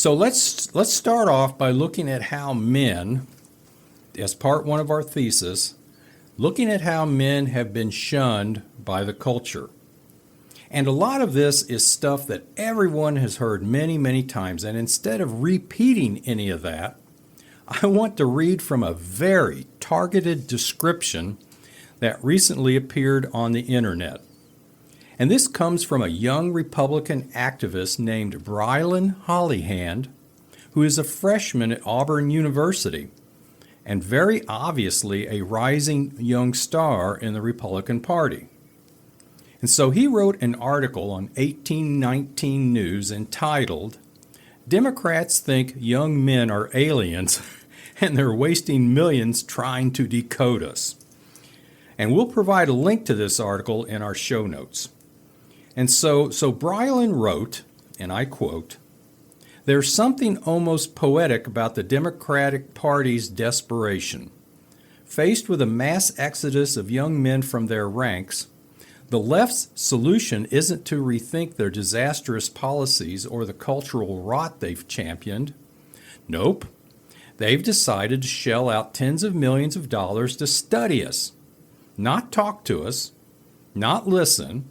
So let's start off by looking at how men, as part one of our thesis, looking at how men have been shunned by the culture. And a lot of this is stuff that everyone has heard many, many times. And instead of repeating any of that, I want to read from a very targeted description that recently appeared on the internet. And this comes from a young Republican activist named Brylan Hollyhand, who is a freshman at Auburn University and very obviously a rising young star in the Republican Party. And so he wrote an article on 1819 News entitled, "Democrats Think Young Men Are Aliens and They're Wasting Millions Trying to Decode Us." And we'll provide a link to this article in our show notes. And so Brylan wrote, and I quote, "There's something almost poetic about the Democratic Party's desperation. Faced with a mass exodus of young men from their ranks, the left's solution isn't to rethink their disastrous policies or the cultural rot they've championed. Nope. They've decided to shell out tens of millions of dollars to study us, not talk to us, not listen,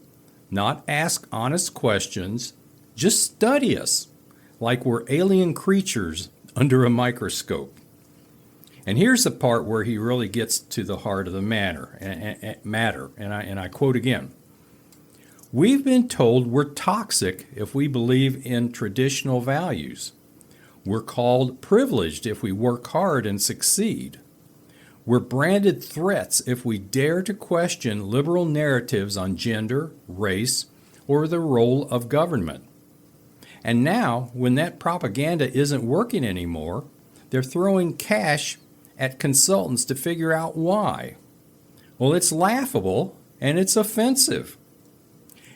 not ask honest questions, just study us like we're alien creatures under a microscope." And here's the part where he really gets to the heart of the matter. And I quote again, "We've been told we're toxic if we believe in traditional values. We're called privileged if we work hard and succeed. We're branded threats if we dare to question liberal narratives on gender, race, or the role of government. And now, when that propaganda isn't working anymore, they're throwing cash at consultants to figure out why. Well, it's laughable and it's offensive.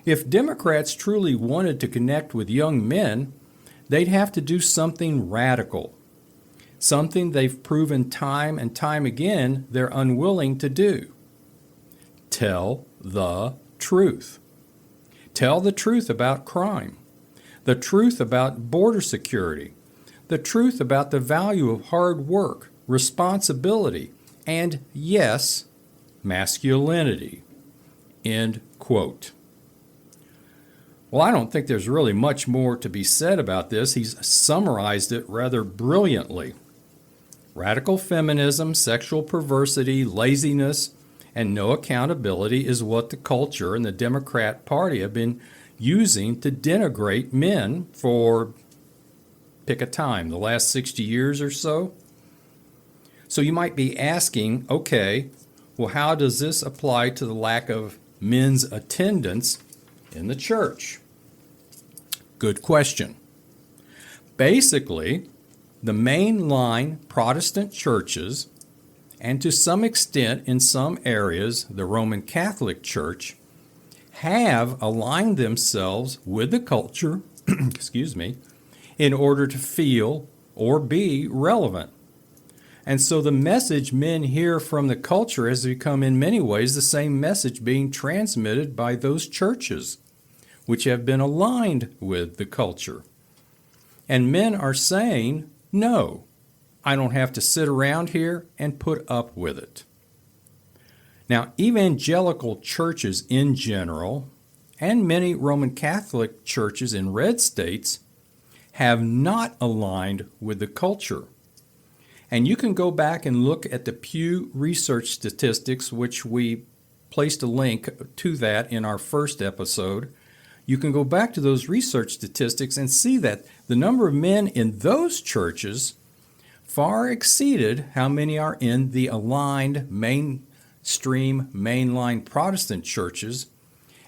If Democrats truly wanted to connect with young men, they'd have to do something radical. Something they've proven time and time again they're unwilling to do. Tell the truth. Tell the truth about crime, the truth about border security, the truth about the value of hard work, responsibility, and, yes, masculinity." End quote. Well, I don't think there's really much more to be said about this. He's summarized it rather brilliantly. Radical feminism, sexual perversity, laziness, and no accountability is what the culture and the Democrat Party have been using to denigrate men for, pick a time, the last 60 years or so. So you might be asking, okay, well, how does this apply to the lack of men's attendance in the church? Good question. Basically, the mainline Protestant churches, and to some extent in some areas the Roman Catholic Church, have aligned themselves with the culture in order to feel or be relevant. And so the message men hear from the culture has become in many ways the same message being transmitted by those churches, which have been aligned with the culture. And men are saying, no, I don't have to sit around here and put up with it. Now, evangelical churches in general, and many Roman Catholic churches in red states, have not aligned with the culture. And you can go back and look at the Pew Research statistics, which we placed a link to that in our first episode. You can go back to those research statistics and see that the number of men in those churches far exceeded how many are in the aligned mainstream mainline Protestant churches,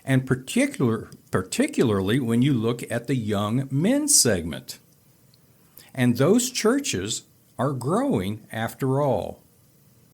and particularly when you look at the young men segment. And those churches are growing after all.